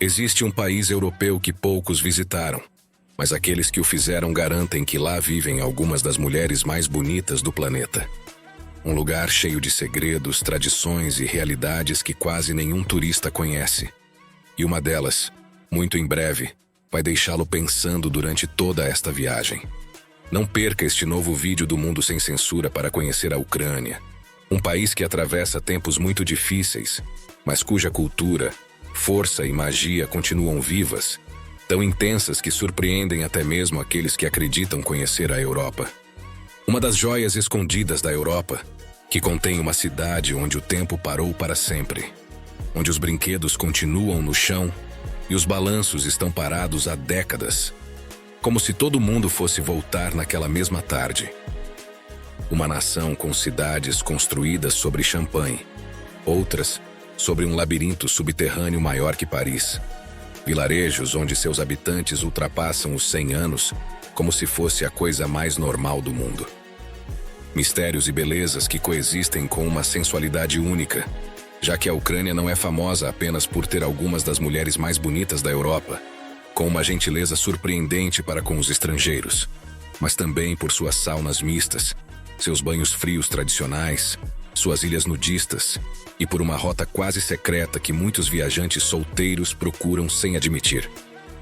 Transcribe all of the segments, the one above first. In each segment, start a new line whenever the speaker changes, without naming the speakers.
Existe um país europeu que poucos visitaram, mas aqueles que o fizeram garantem que lá vivem algumas das mulheres mais bonitas do planeta. Um lugar cheio de segredos, tradições e realidades que quase nenhum turista conhece. E uma delas, muito em breve, vai deixá-lo pensando durante toda esta viagem. Não perca este novo vídeo do Mundo Sem Censura para conhecer a Ucrânia, um país que atravessa tempos muito difíceis, mas cuja cultura, força e magia continuam vivas, tão intensas que surpreendem até mesmo aqueles que acreditam conhecer a Europa. Uma das joias escondidas da Europa, que contém uma cidade onde o tempo parou para sempre, onde os brinquedos continuam no chão e os balanços estão parados há décadas, como se todo mundo fosse voltar naquela mesma tarde. Uma nação com cidades construídas sobre champanhe, outras sobre um labirinto subterrâneo maior que Paris. Vilarejos onde seus habitantes ultrapassam os 100 anos como se fosse a coisa mais normal do mundo. Mistérios e belezas que coexistem com uma sensualidade única, já que a Ucrânia não é famosa apenas por ter algumas das mulheres mais bonitas da Europa, com uma gentileza surpreendente para com os estrangeiros, mas também por suas saunas mistas, seus banhos frios tradicionais, suas ilhas nudistas e por uma rota quase secreta que muitos viajantes solteiros procuram sem admitir.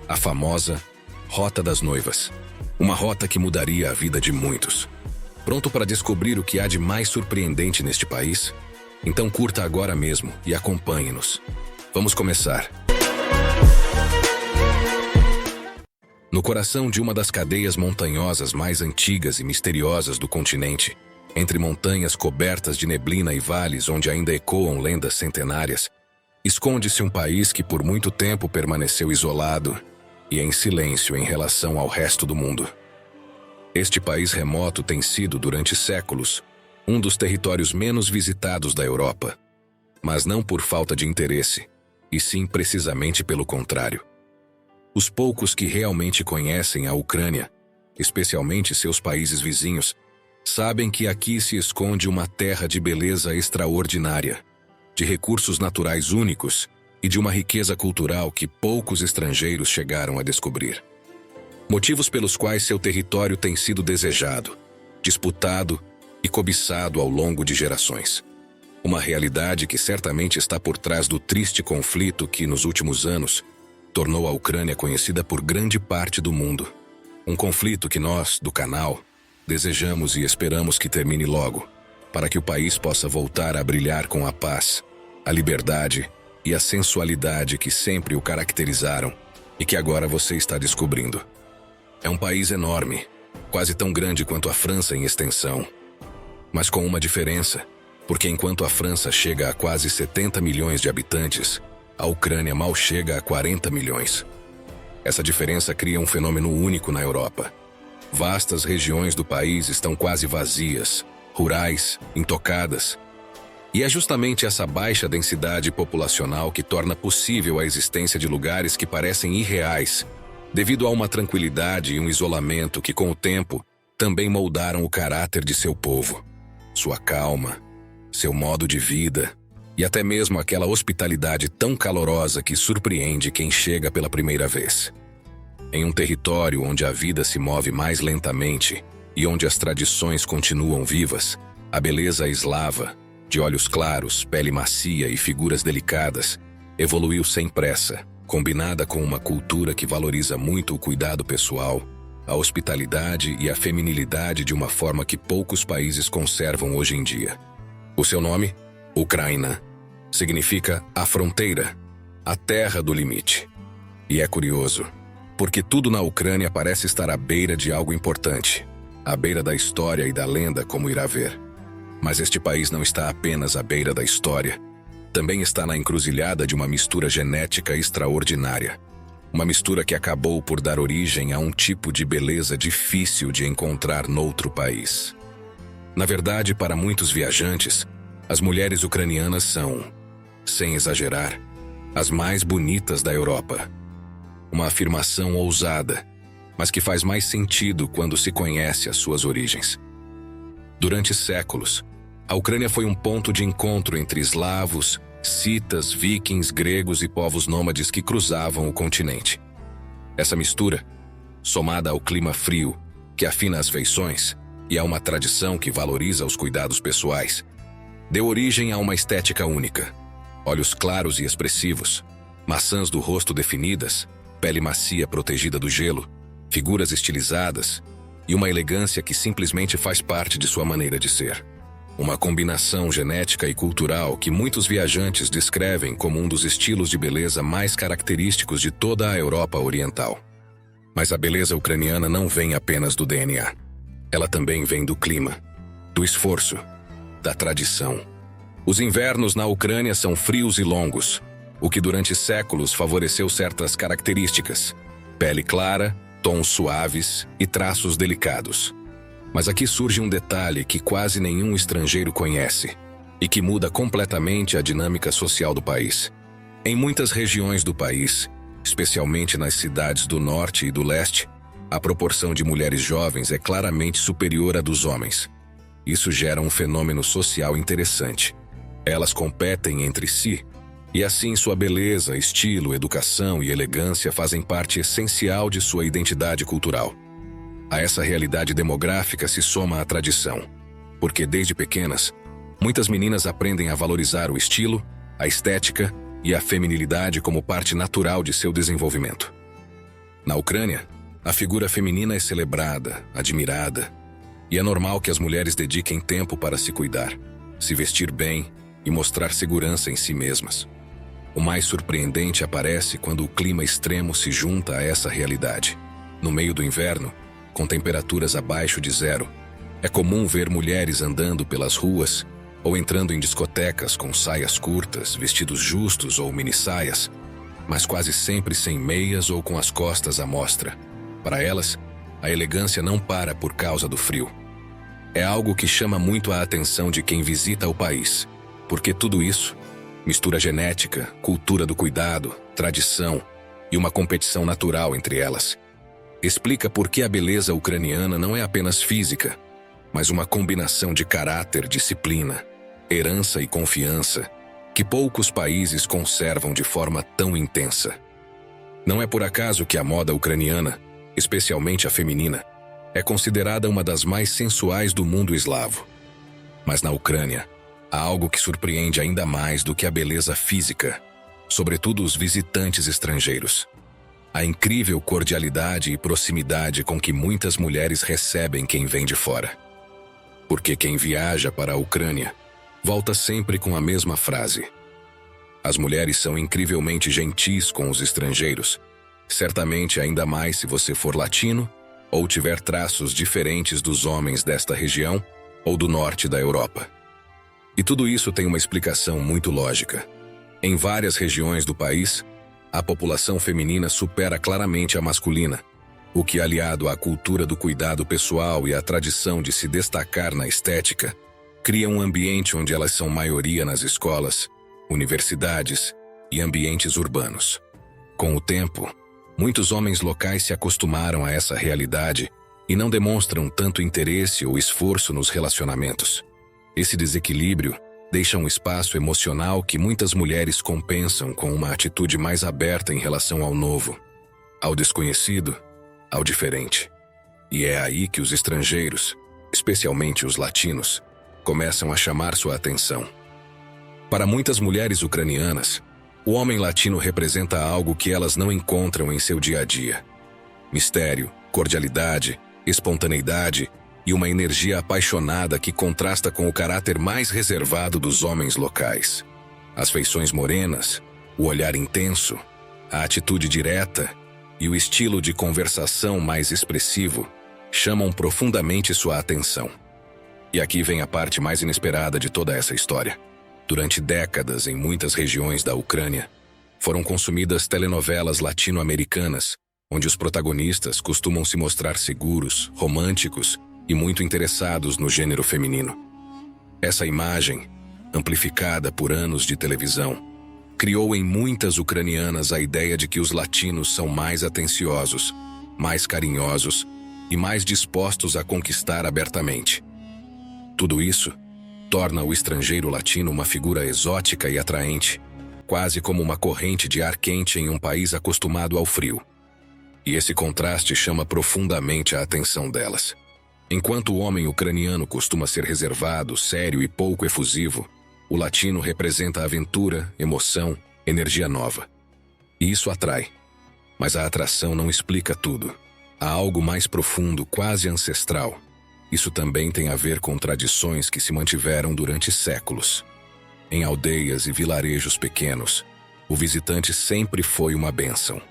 A famosa Rota das Noivas. Uma rota que mudaria a vida de muitos. Pronto para descobrir o que há de mais surpreendente neste país? Então curta agora mesmo e acompanhe-nos. Vamos começar. No coração de uma das cadeias montanhosas mais antigas e misteriosas do continente, entre montanhas cobertas de neblina e vales onde ainda ecoam lendas centenárias, esconde-se um país que por muito tempo permaneceu isolado e em silêncio em relação ao resto do mundo. Este país remoto tem sido, durante séculos, um dos territórios menos visitados da Europa, mas não por falta de interesse, e sim precisamente pelo contrário. Os poucos que realmente conhecem a Ucrânia, especialmente seus países vizinhos, sabem que aqui se esconde uma terra de beleza extraordinária, de recursos naturais únicos e de uma riqueza cultural que poucos estrangeiros chegaram a descobrir. Motivos pelos quais seu território tem sido desejado, disputado e cobiçado ao longo de gerações. Uma realidade que certamente está por trás do triste conflito que, nos últimos anos, tornou a Ucrânia conhecida por grande parte do mundo. Um conflito que nós, do canal, desejamos e esperamos que termine logo, para que o país possa voltar a brilhar com a paz, a liberdade e a sensualidade que sempre o caracterizaram e que agora você está descobrindo. É um país enorme, quase tão grande quanto a França em extensão, mas com uma diferença, porque enquanto a França chega a quase 70 milhões de habitantes, a Ucrânia mal chega a 40 milhões. Essa diferença cria um fenômeno único na Europa. Vastas regiões do país estão quase vazias, rurais, intocadas. E é justamente essa baixa densidade populacional que torna possível a existência de lugares que parecem irreais, devido a uma tranquilidade e um isolamento que, com o tempo, também moldaram o caráter de seu povo, sua calma, seu modo de vida e até mesmo aquela hospitalidade tão calorosa que surpreende quem chega pela primeira vez. Em um território onde a vida se move mais lentamente e onde as tradições continuam vivas, a beleza eslava, de olhos claros, pele macia e figuras delicadas, evoluiu sem pressa, combinada com uma cultura que valoriza muito o cuidado pessoal, a hospitalidade e a feminilidade de uma forma que poucos países conservam hoje em dia. O seu nome? Ucraina. Significa a fronteira, a terra do limite. E é curioso, porque tudo na Ucrânia parece estar à beira de algo importante, à beira da história e da lenda, como irá ver. Mas este país não está apenas à beira da história, também está na encruzilhada de uma mistura genética extraordinária. Uma mistura que acabou por dar origem a um tipo de beleza difícil de encontrar noutro país. Na verdade, para muitos viajantes, as mulheres ucranianas são, sem exagerar, as mais bonitas da Europa. Uma afirmação ousada, mas que faz mais sentido quando se conhece as suas origens. Durante séculos, a Ucrânia foi um ponto de encontro entre eslavos, citas, vikings, gregos e povos nômades que cruzavam o continente. Essa mistura, somada ao clima frio, que afina as feições, e a uma tradição que valoriza os cuidados pessoais, deu origem a uma estética única. Olhos claros e expressivos, maçãs do rosto definidas, pele macia protegida do gelo, figuras estilizadas e uma elegância que simplesmente faz parte de sua maneira de ser. Uma combinação genética e cultural que muitos viajantes descrevem como um dos estilos de beleza mais característicos de toda a Europa Oriental. Mas a beleza ucraniana não vem apenas do DNA. Ela também vem do clima, do esforço, da tradição. Os invernos na Ucrânia são frios e longos, o que durante séculos favoreceu certas características: pele clara, tons suaves e traços delicados. Mas aqui surge um detalhe que quase nenhum estrangeiro conhece e que muda completamente a dinâmica social do país. Em muitas regiões do país, especialmente nas cidades do norte e do leste, a proporção de mulheres jovens é claramente superior à dos homens. Isso gera um fenômeno social interessante. Elas competem entre si, e assim sua beleza, estilo, educação e elegância fazem parte essencial de sua identidade cultural. A essa realidade demográfica se soma a tradição, porque desde pequenas, muitas meninas aprendem a valorizar o estilo, a estética e a feminilidade como parte natural de seu desenvolvimento. Na Ucrânia, a figura feminina é celebrada, admirada, e é normal que as mulheres dediquem tempo para se cuidar, se vestir bem e mostrar segurança em si mesmas. O mais surpreendente aparece quando o clima extremo se junta a essa realidade. No meio do inverno, com temperaturas abaixo de zero, é comum ver mulheres andando pelas ruas ou entrando em discotecas com saias curtas, vestidos justos ou minissaias, mas quase sempre sem meias ou com as costas à mostra. Para elas, a elegância não para por causa do frio. É algo que chama muito a atenção de quem visita o país, porque tudo isso, mistura genética, cultura do cuidado, tradição e uma competição natural entre elas, explica por que a beleza ucraniana não é apenas física, mas uma combinação de caráter, disciplina, herança e confiança que poucos países conservam de forma tão intensa. Não é por acaso que a moda ucraniana, especialmente a feminina, é considerada uma das mais sensuais do mundo eslavo. Mas na Ucrânia, há algo que surpreende ainda mais do que a beleza física, sobretudo os visitantes estrangeiros. A incrível cordialidade e proximidade com que muitas mulheres recebem quem vem de fora. Porque quem viaja para a Ucrânia volta sempre com a mesma frase: as mulheres são incrivelmente gentis com os estrangeiros, certamente ainda mais se você for latino ou tiver traços diferentes dos homens desta região ou do norte da Europa. E tudo isso tem uma explicação muito lógica. Em várias regiões do país, a população feminina supera claramente a masculina, o que, aliado à cultura do cuidado pessoal e à tradição de se destacar na estética, cria um ambiente onde elas são maioria nas escolas, universidades e ambientes urbanos. Com o tempo, muitos homens locais se acostumaram a essa realidade e não demonstram tanto interesse ou esforço nos relacionamentos. Esse desequilíbrio deixa um espaço emocional que muitas mulheres compensam com uma atitude mais aberta em relação ao novo, ao desconhecido, ao diferente. E é aí que os estrangeiros, especialmente os latinos, começam a chamar sua atenção. Para muitas mulheres ucranianas, o homem latino representa algo que elas não encontram em seu dia a dia: mistério, cordialidade, espontaneidade e uma energia apaixonada que contrasta com o caráter mais reservado dos homens locais. As feições morenas, o olhar intenso, a atitude direta e o estilo de conversação mais expressivo chamam profundamente sua atenção. E aqui vem a parte mais inesperada de toda essa história. Durante décadas, em muitas regiões da Ucrânia, foram consumidas telenovelas latino-americanas, onde os protagonistas costumam se mostrar seguros, românticos e muito interessados no gênero feminino. Essa imagem, amplificada por anos de televisão, criou em muitas ucranianas a ideia de que os latinos são mais atenciosos, mais carinhosos e mais dispostos a conquistar abertamente. Tudo isso torna o estrangeiro latino uma figura exótica e atraente, quase como uma corrente de ar quente em um país acostumado ao frio. E esse contraste chama profundamente a atenção delas. Enquanto o homem ucraniano costuma ser reservado, sério e pouco efusivo, o latino representa aventura, emoção, energia nova. E isso atrai. Mas a atração não explica tudo. Há algo mais profundo, quase ancestral. Isso também tem a ver com tradições que se mantiveram durante séculos. Em aldeias e vilarejos pequenos, o visitante sempre foi uma bênção.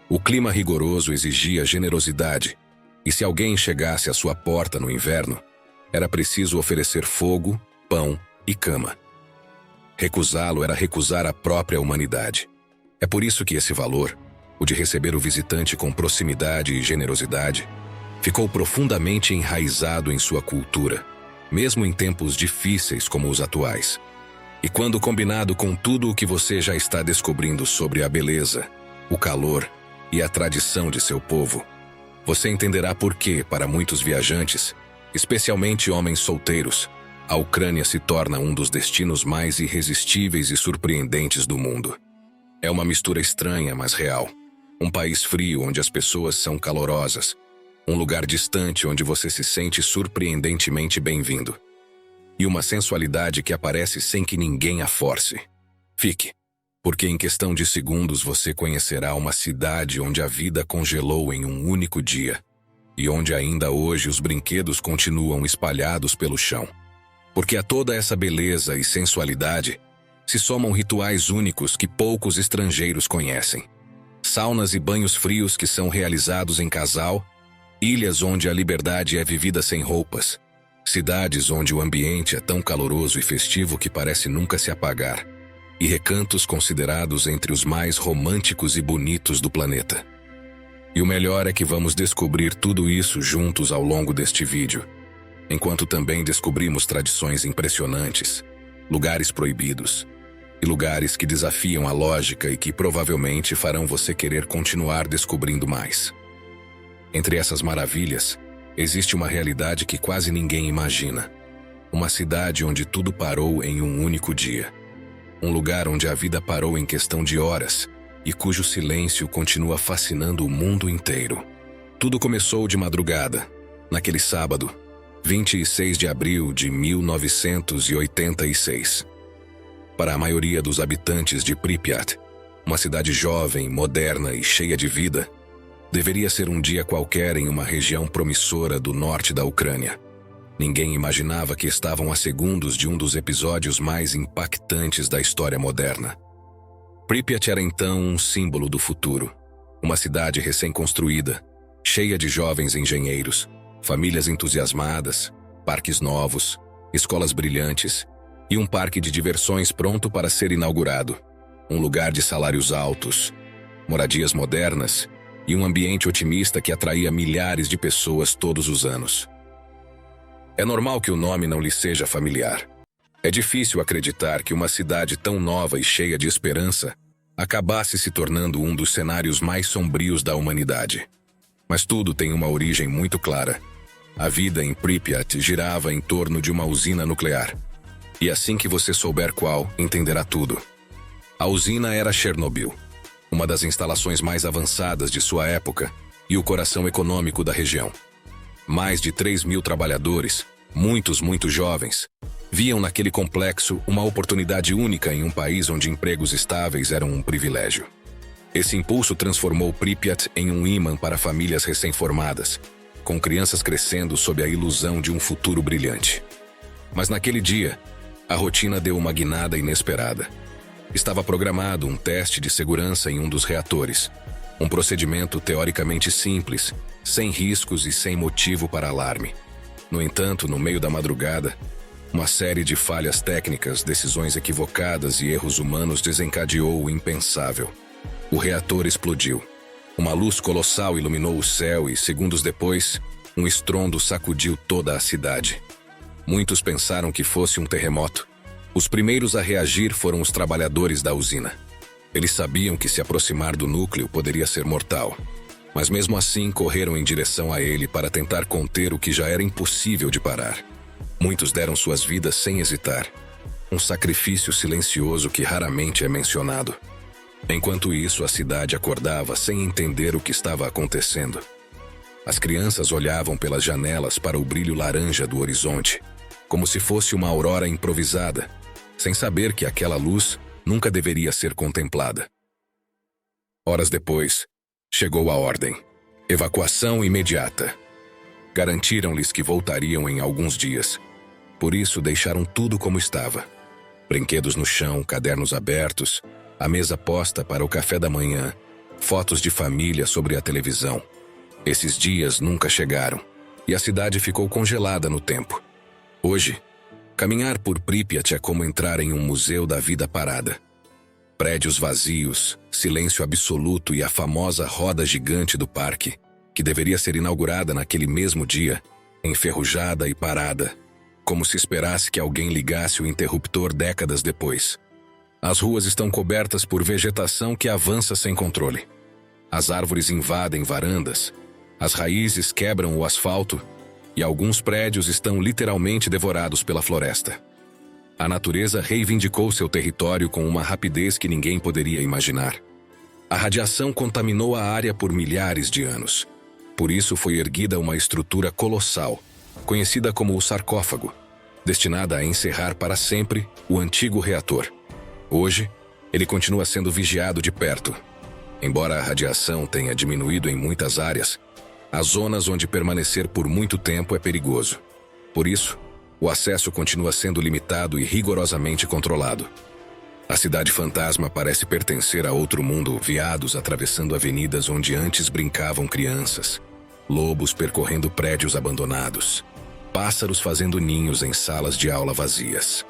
O clima rigoroso exigia generosidade, e se alguém chegasse à sua porta no inverno, era preciso oferecer fogo, pão e cama. Recusá-lo era recusar a própria humanidade. É por isso que esse valor, o de receber o visitante com proximidade e generosidade, ficou profundamente enraizado em sua cultura, mesmo em tempos difíceis como os atuais. E quando combinado com tudo o que você já está descobrindo sobre a beleza, o calor e a tradição de seu povo, você entenderá por que, para muitos viajantes, especialmente homens solteiros, a Ucrânia se torna um dos destinos mais irresistíveis e surpreendentes do mundo. É uma mistura estranha, mas real. Um país frio onde as pessoas são calorosas. Um lugar distante onde você se sente surpreendentemente bem-vindo. E uma sensualidade que aparece sem que ninguém a force. Fique, porque em questão de segundos você conhecerá uma cidade onde a vida congelou em um único dia e onde ainda hoje os brinquedos continuam espalhados pelo chão. Porque a toda essa beleza e sensualidade se somam rituais únicos que poucos estrangeiros conhecem. Saunas e banhos frios que são realizados em casal, ilhas onde a liberdade é vivida sem roupas, cidades onde o ambiente é tão caloroso e festivo que parece nunca se apagar, e recantos considerados entre os mais românticos e bonitos do planeta. E o melhor é que vamos descobrir tudo isso juntos ao longo deste vídeo, enquanto também descobrimos tradições impressionantes, lugares proibidos, e lugares que desafiam a lógica e que provavelmente farão você querer continuar descobrindo mais. Entre essas maravilhas, existe uma realidade que quase ninguém imagina. Uma cidade onde tudo parou em um único dia. Um lugar onde a vida parou em questão de horas e cujo silêncio continua fascinando o mundo inteiro. Tudo começou de madrugada, naquele sábado, 26 de abril de 1986. Para a maioria dos habitantes de Pripyat, uma cidade jovem, moderna e cheia de vida, deveria ser um dia qualquer em uma região promissora do norte da Ucrânia. Ninguém imaginava que estavam a segundos de um dos episódios mais impactantes da história moderna. Pripyat era então um símbolo do futuro. Uma cidade recém-construída, cheia de jovens engenheiros, famílias entusiasmadas, parques novos, escolas brilhantes e um parque de diversões pronto para ser inaugurado. Um lugar de salários altos, moradias modernas e um ambiente otimista que atraía milhares de pessoas todos os anos. É normal que o nome não lhe seja familiar. É difícil acreditar que uma cidade tão nova e cheia de esperança acabasse se tornando um dos cenários mais sombrios da humanidade. Mas tudo tem uma origem muito clara. A vida em Pripyat girava em torno de uma usina nuclear. E assim que você souber qual, entenderá tudo. A usina era Chernobyl, uma das instalações mais avançadas de sua época e o coração econômico da região. Mais de 3.000 trabalhadores, muitos muito jovens, viam naquele complexo uma oportunidade única em um país onde empregos estáveis eram um privilégio. Esse impulso transformou Pripyat em um imã para famílias recém-formadas, com crianças crescendo sob a ilusão de um futuro brilhante. Mas naquele dia, a rotina deu uma guinada inesperada. Estava programado um teste de segurança em um dos reatores, um procedimento teoricamente simples, sem riscos e sem motivo para alarme. No entanto, no meio da madrugada, uma série de falhas técnicas, decisões equivocadas e erros humanos desencadeou o impensável. O reator explodiu. Uma luz colossal iluminou o céu e, segundos depois, um estrondo sacudiu toda a cidade. Muitos pensaram que fosse um terremoto. Os primeiros a reagir foram os trabalhadores da usina. Eles sabiam que se aproximar do núcleo poderia ser mortal. Mas mesmo assim correram em direção a ele para tentar conter o que já era impossível de parar. Muitos deram suas vidas sem hesitar. Um sacrifício silencioso que raramente é mencionado. Enquanto isso, a cidade acordava sem entender o que estava acontecendo. As crianças olhavam pelas janelas para o brilho laranja do horizonte, como se fosse uma aurora improvisada, sem saber que aquela luz nunca deveria ser contemplada. Horas depois, chegou a ordem. Evacuação imediata. Garantiram-lhes que voltariam em alguns dias. Por isso, deixaram tudo como estava. Brinquedos no chão, cadernos abertos, a mesa posta para o café da manhã, fotos de família sobre a televisão. Esses dias nunca chegaram, e a cidade ficou congelada no tempo. Hoje, caminhar por Pripyat é como entrar em um museu da vida parada. Prédios vazios, silêncio absoluto e a famosa roda gigante do parque, que deveria ser inaugurada naquele mesmo dia, enferrujada e parada, como se esperasse que alguém ligasse o interruptor décadas depois. As ruas estão cobertas por vegetação que avança sem controle. As árvores invadem varandas, as raízes quebram o asfalto e alguns prédios estão literalmente devorados pela floresta. A natureza reivindicou seu território com uma rapidez que ninguém poderia imaginar. A radiação contaminou a área por milhares de anos. Por isso foi erguida uma estrutura colossal, conhecida como o sarcófago, destinada a encerrar para sempre o antigo reator. Hoje, ele continua sendo vigiado de perto. Embora a radiação tenha diminuído em muitas áreas, há zonas onde permanecer por muito tempo é perigoso. Por isso, o acesso continua sendo limitado e rigorosamente controlado. A cidade fantasma parece pertencer a outro mundo, veados atravessando avenidas onde antes brincavam crianças, lobos percorrendo prédios abandonados, pássaros fazendo ninhos em salas de aula vazias.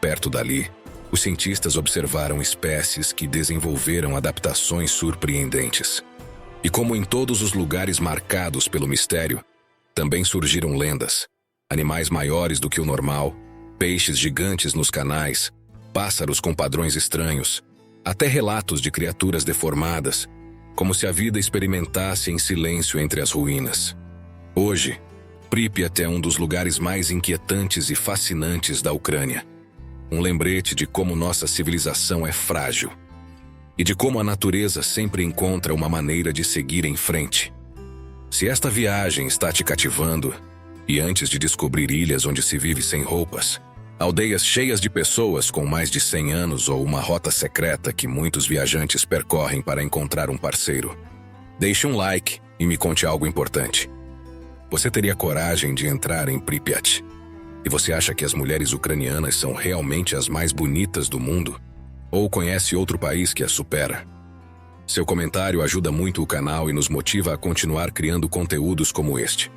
Perto dali, os cientistas observaram espécies que desenvolveram adaptações surpreendentes. E como em todos os lugares marcados pelo mistério, também surgiram lendas, animais maiores do que o normal, peixes gigantes nos canais, pássaros com padrões estranhos, até relatos de criaturas deformadas, como se a vida experimentasse em silêncio entre as ruínas. Hoje, Pripyat é um dos lugares mais inquietantes e fascinantes da Ucrânia. Um lembrete de como nossa civilização é frágil e de como a natureza sempre encontra uma maneira de seguir em frente. Se esta viagem está te cativando, e antes de descobrir ilhas onde se vive sem roupas, aldeias cheias de pessoas com mais de 100 anos ou uma rota secreta que muitos viajantes percorrem para encontrar um parceiro, deixe um like e me conte algo importante. Você teria coragem de entrar em Pripyat? E você acha que as mulheres ucranianas são realmente as mais bonitas do mundo? Ou conhece outro país que as supera? Seu comentário ajuda muito o canal e nos motiva a continuar criando conteúdos como este.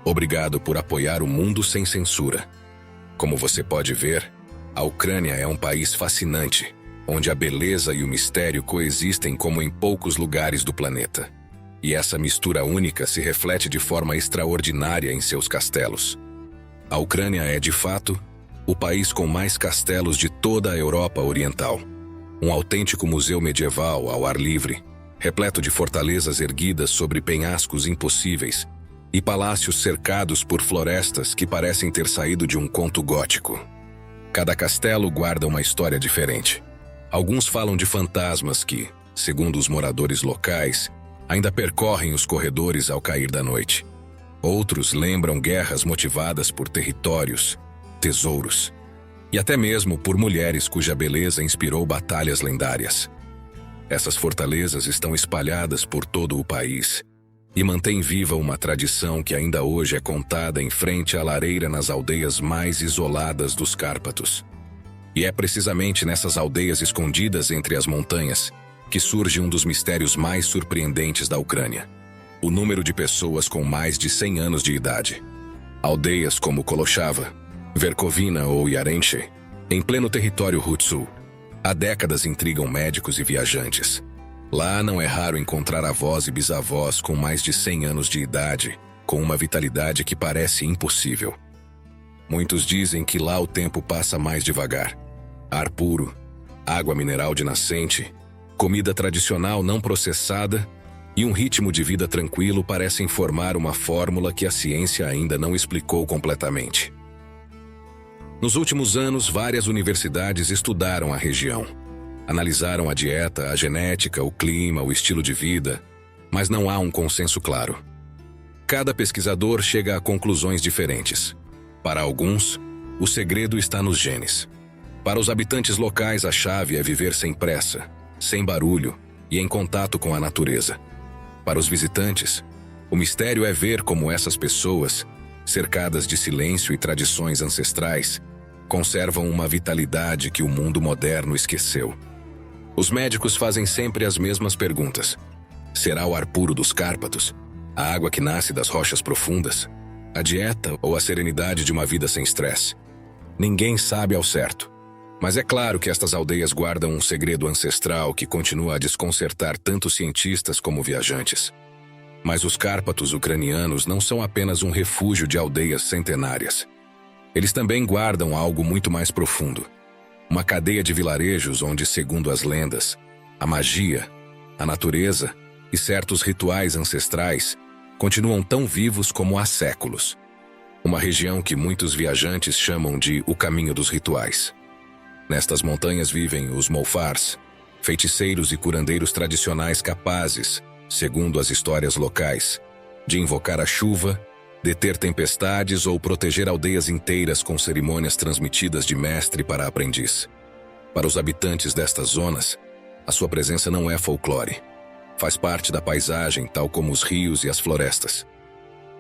Obrigado por apoiar o Mundo Sem Censura. Como você pode ver, a Ucrânia é um país fascinante, onde a beleza e o mistério coexistem como em poucos lugares do planeta. E essa mistura única se reflete de forma extraordinária em seus castelos. A Ucrânia é, de fato, o país com mais castelos de toda a Europa Oriental. Um autêntico museu medieval ao ar livre, repleto de fortalezas erguidas sobre penhascos impossíveis e palácios cercados por florestas que parecem ter saído de um conto gótico. Cada castelo guarda uma história diferente. Alguns falam de fantasmas que, segundo os moradores locais, ainda percorrem os corredores ao cair da noite. Outros lembram guerras motivadas por territórios, tesouros e até mesmo por mulheres cuja beleza inspirou batalhas lendárias. Essas fortalezas estão espalhadas por todo o país e mantêm viva uma tradição que ainda hoje é contada em frente à lareira nas aldeias mais isoladas dos Cárpatos. E é precisamente nessas aldeias escondidas entre as montanhas que surge um dos mistérios mais surpreendentes da Ucrânia: o número de pessoas com mais de 100 anos de idade. Aldeias como Kolochava, Verkhovina ou Yarenche, em pleno território Rutsul, há décadas intrigam médicos e viajantes. Lá não é raro encontrar avós e bisavós com mais de 100 anos de idade, com uma vitalidade que parece impossível. Muitos dizem que lá o tempo passa mais devagar. Ar puro, água mineral de nascente, comida tradicional não processada e um ritmo de vida tranquilo parecem formar uma fórmula que a ciência ainda não explicou completamente. Nos últimos anos, várias universidades estudaram a região. Analisaram a dieta, a genética, o clima, o estilo de vida, mas não há um consenso claro. Cada pesquisador chega a conclusões diferentes. Para alguns, o segredo está nos genes. Para os habitantes locais, a chave é viver sem pressa, sem barulho e em contato com a natureza. Para os visitantes, o mistério é ver como essas pessoas, cercadas de silêncio e tradições ancestrais, conservam uma vitalidade que o mundo moderno esqueceu. Os médicos fazem sempre as mesmas perguntas. Será o ar puro dos Cárpatos? A água que nasce das rochas profundas? A dieta ou a serenidade de uma vida sem estresse? Ninguém sabe ao certo. Mas é claro que estas aldeias guardam um segredo ancestral que continua a desconcertar tanto cientistas como viajantes. Mas os Cárpatos ucranianos não são apenas um refúgio de aldeias centenárias. Eles também guardam algo muito mais profundo. Uma cadeia de vilarejos onde, segundo as lendas, a magia, a natureza e certos rituais ancestrais continuam tão vivos como há séculos. Uma região que muitos viajantes chamam de o caminho dos rituais. Nestas montanhas vivem os Molfars, feiticeiros e curandeiros tradicionais capazes, segundo as histórias locais, de invocar a chuva, deter tempestades ou proteger aldeias inteiras com cerimônias transmitidas de mestre para aprendiz. Para os habitantes destas zonas, a sua presença não é folclore. Faz parte da paisagem, tal como os rios e as florestas.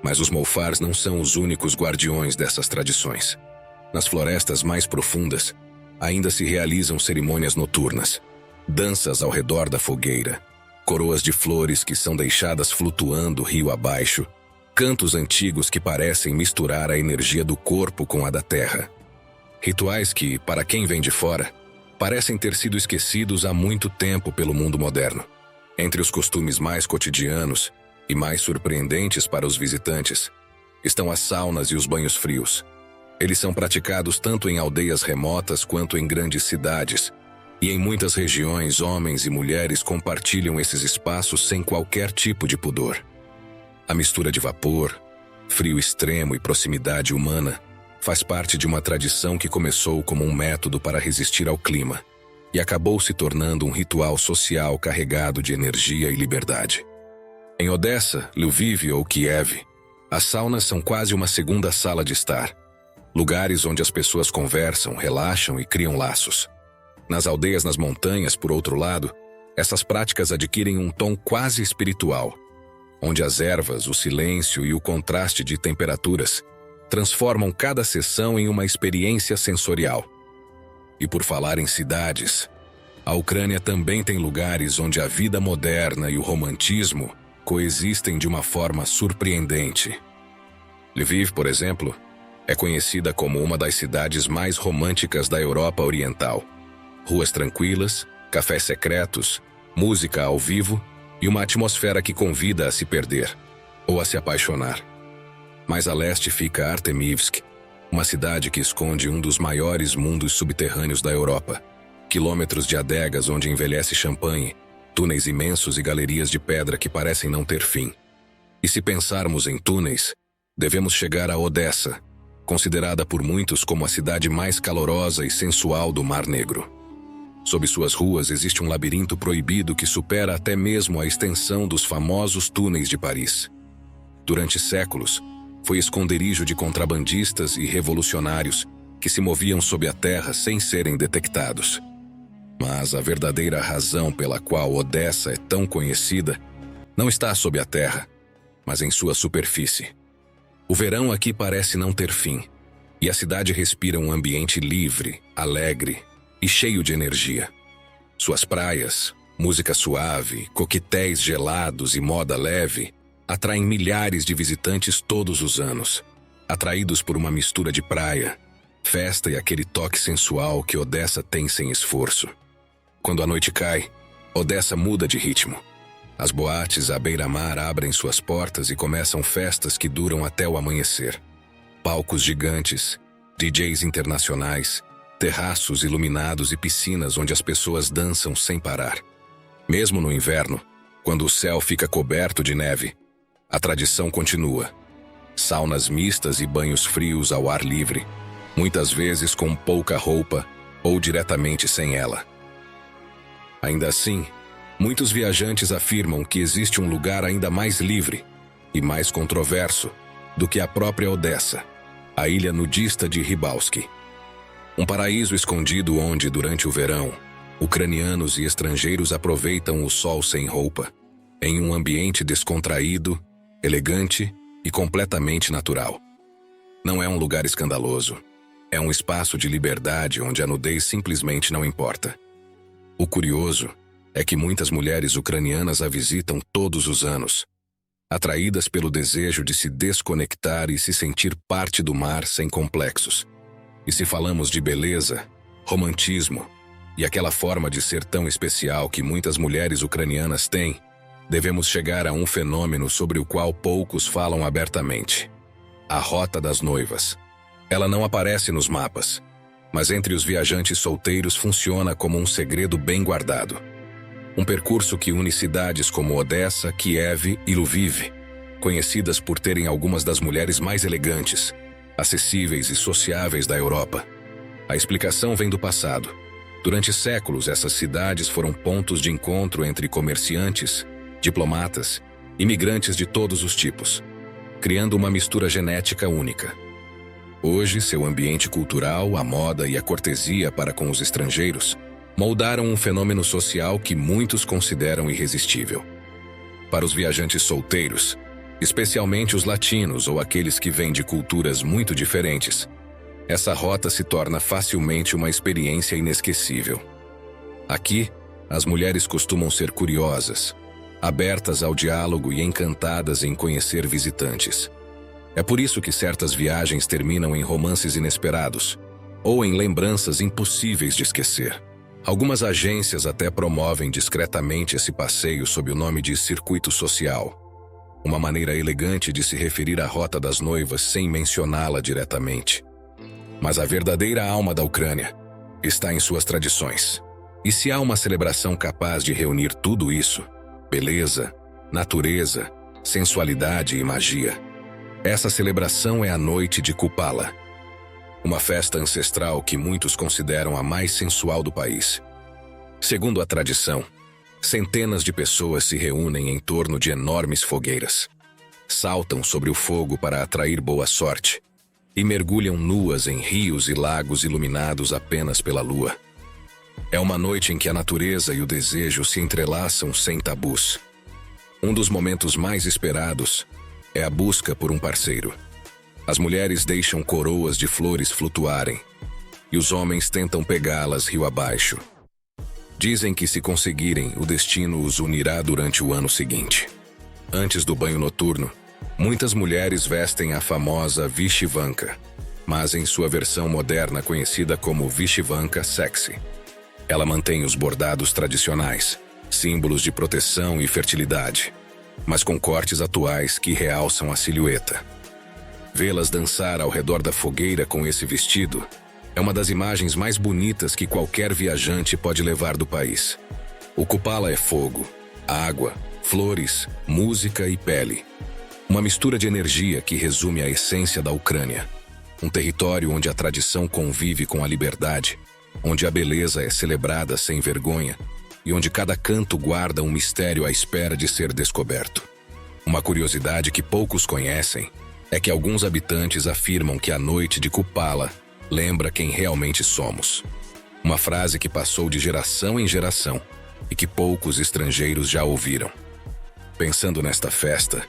Mas os Molfars não são os únicos guardiões dessas tradições. Nas florestas mais profundas, ainda se realizam cerimônias noturnas, danças ao redor da fogueira, coroas de flores que são deixadas flutuando rio abaixo, cantos antigos que parecem misturar a energia do corpo com a da terra. Rituais que, para quem vem de fora, parecem ter sido esquecidos há muito tempo pelo mundo moderno. Entre os costumes mais cotidianos e mais surpreendentes para os visitantes, estão as saunas e os banhos frios. Eles são praticados tanto em aldeias remotas quanto em grandes cidades, e em muitas regiões homens e mulheres compartilham esses espaços sem qualquer tipo de pudor. A mistura de vapor, frio extremo e proximidade humana faz parte de uma tradição que começou como um método para resistir ao clima e acabou se tornando um ritual social carregado de energia e liberdade. Em Odessa, Lviv ou Kiev, as saunas são quase uma segunda sala de estar, lugares onde as pessoas conversam, relaxam e criam laços. Nas aldeias nas montanhas, por outro lado, essas práticas adquirem um tom quase espiritual, onde as ervas, o silêncio e o contraste de temperaturas transformam cada sessão em uma experiência sensorial. E por falar em cidades, a Ucrânia também tem lugares onde a vida moderna e o romantismo coexistem de uma forma surpreendente. Lviv, por exemplo, é conhecida como uma das cidades mais românticas da Europa Oriental. Ruas tranquilas, cafés secretos, música ao vivo e uma atmosfera que convida a se perder ou a se apaixonar. Mais a leste fica Artemivsk, uma cidade que esconde um dos maiores mundos subterrâneos da Europa. Quilômetros de adegas onde envelhece champanhe, túneis imensos e galerias de pedra que parecem não ter fim. E se pensarmos em túneis, devemos chegar a Odessa, considerada por muitos como a cidade mais calorosa e sensual do Mar Negro. Sob suas ruas existe um labirinto proibido que supera até mesmo a extensão dos famosos túneis de Paris. Durante séculos, foi esconderijo de contrabandistas e revolucionários que se moviam sob a terra sem serem detectados. Mas a verdadeira razão pela qual Odessa é tão conhecida não está sob a terra, mas em sua superfície. O verão aqui parece não ter fim, e a cidade respira um ambiente livre, alegre e cheio de energia. Suas praias, música suave, coquetéis gelados e moda leve atraem milhares de visitantes todos os anos, atraídos por uma mistura de praia, festa e aquele toque sensual que Odessa tem sem esforço. Quando a noite cai, Odessa muda de ritmo. As boates à beira-mar abrem suas portas e começam festas que duram até o amanhecer. Palcos gigantes, DJs internacionais, terraços iluminados e piscinas onde as pessoas dançam sem parar. Mesmo no inverno, quando o céu fica coberto de neve, a tradição continua. Saunas mistas e banhos frios ao ar livre, muitas vezes com pouca roupa ou diretamente sem ela. Ainda assim, muitos viajantes afirmam que existe um lugar ainda mais livre e mais controverso do que a própria Odessa, a ilha nudista de Rybalski. Um paraíso escondido onde, durante o verão, ucranianos e estrangeiros aproveitam o sol sem roupa, em um ambiente descontraído, elegante e completamente natural. Não é um lugar escandaloso. É um espaço de liberdade onde a nudez simplesmente não importa. O curioso é que muitas mulheres ucranianas a visitam todos os anos, atraídas pelo desejo de se desconectar e se sentir parte do mar sem complexos. E se falamos de beleza, romantismo e aquela forma de ser tão especial que muitas mulheres ucranianas têm, devemos chegar a um fenômeno sobre o qual poucos falam abertamente: a Rota das Noivas. Ela não aparece nos mapas, mas entre os viajantes solteiros funciona como um segredo bem guardado. Um percurso que une cidades como Odessa, Kiev e Lviv, conhecidas por terem algumas das mulheres mais elegantes, acessíveis e sociáveis da Europa. A explicação vem do passado. Durante séculos, essas cidades foram pontos de encontro entre comerciantes, diplomatas, imigrantes de todos os tipos, criando uma mistura genética única. Hoje, seu ambiente cultural, a moda e a cortesia para com os estrangeiros moldaram um fenômeno social que muitos consideram irresistível. Para os viajantes solteiros, especialmente os latinos ou aqueles que vêm de culturas muito diferentes, essa rota se torna facilmente uma experiência inesquecível. Aqui, as mulheres costumam ser curiosas, abertas ao diálogo e encantadas em conhecer visitantes. É por isso que certas viagens terminam em romances inesperados ou em lembranças impossíveis de esquecer. Algumas agências até promovem discretamente esse passeio sob o nome de circuito social, uma maneira elegante de se referir à Rota das Noivas sem mencioná-la diretamente. Mas a verdadeira alma da Ucrânia está em suas tradições. E se há uma celebração capaz de reunir tudo isso, beleza, natureza, sensualidade e magia, essa celebração é a Noite de Kupala, uma festa ancestral que muitos consideram a mais sensual do país. Segundo a tradição, centenas de pessoas se reúnem em torno de enormes fogueiras, saltam sobre o fogo para atrair boa sorte e mergulham nuas em rios e lagos iluminados apenas pela lua. É uma noite em que a natureza e o desejo se entrelaçam sem tabus. Um dos momentos mais esperados é a busca por um parceiro. As mulheres deixam coroas de flores flutuarem e os homens tentam pegá-las rio abaixo. Dizem que se conseguirem, o destino os unirá durante o ano seguinte. Antes do banho noturno, muitas mulheres vestem a famosa Vyshyvanka, mas em sua versão moderna conhecida como Vyshyvanka Sexy. Ela mantém os bordados tradicionais, símbolos de proteção e fertilidade, mas com cortes atuais que realçam a silhueta. Vê-las dançar ao redor da fogueira com esse vestido é uma das imagens mais bonitas que qualquer viajante pode levar do país. O Kupala é fogo, água, flores, música e pele. Uma mistura de energia que resume a essência da Ucrânia. Um território onde a tradição convive com a liberdade, onde a beleza é celebrada sem vergonha e onde cada canto guarda um mistério à espera de ser descoberto. Uma curiosidade que poucos conhecem é que alguns habitantes afirmam que a Noite de Kupala lembra quem realmente somos. Uma frase que passou de geração em geração e que poucos estrangeiros já ouviram. Pensando nesta festa,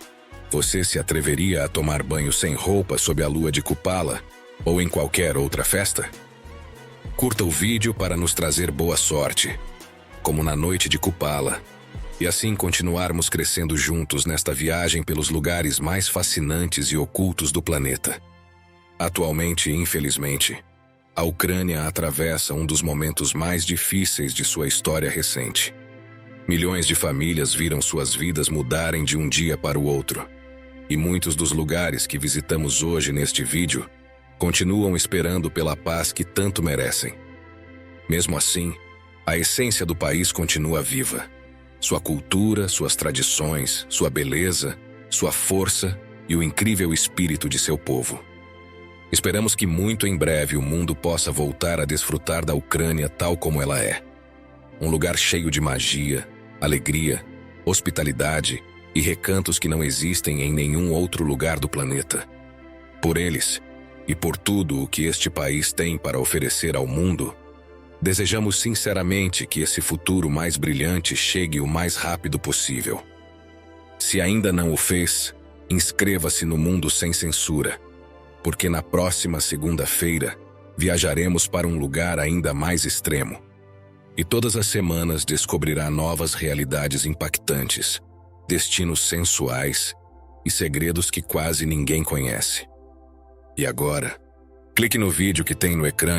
você se atreveria a tomar banho sem roupa sob a lua de Kupala ou em qualquer outra festa? Curta o vídeo para nos trazer boa sorte, como na Noite de Kupala, e assim continuarmos crescendo juntos nesta viagem pelos lugares mais fascinantes e ocultos do planeta. Atualmente, infelizmente, a Ucrânia atravessa um dos momentos mais difíceis de sua história recente. Milhões de famílias viram suas vidas mudarem de um dia para o outro, e muitos dos lugares que visitamos hoje neste vídeo continuam esperando pela paz que tanto merecem. Mesmo assim, a essência do país continua viva. Sua cultura, suas tradições, sua beleza, sua força e o incrível espírito de seu povo. Esperamos que muito em breve o mundo possa voltar a desfrutar da Ucrânia tal como ela é. Um lugar cheio de magia, alegria, hospitalidade e recantos que não existem em nenhum outro lugar do planeta. Por eles, e por tudo o que este país tem para oferecer ao mundo, desejamos sinceramente que esse futuro mais brilhante chegue o mais rápido possível. Se ainda não o fez, inscreva-se no Mundo Sem Censura, porque na próxima segunda-feira viajaremos para um lugar ainda mais extremo. E todas as semanas descobrirá novas realidades impactantes, destinos sensuais e segredos que quase ninguém conhece. E agora, clique no vídeo que tem no ecrã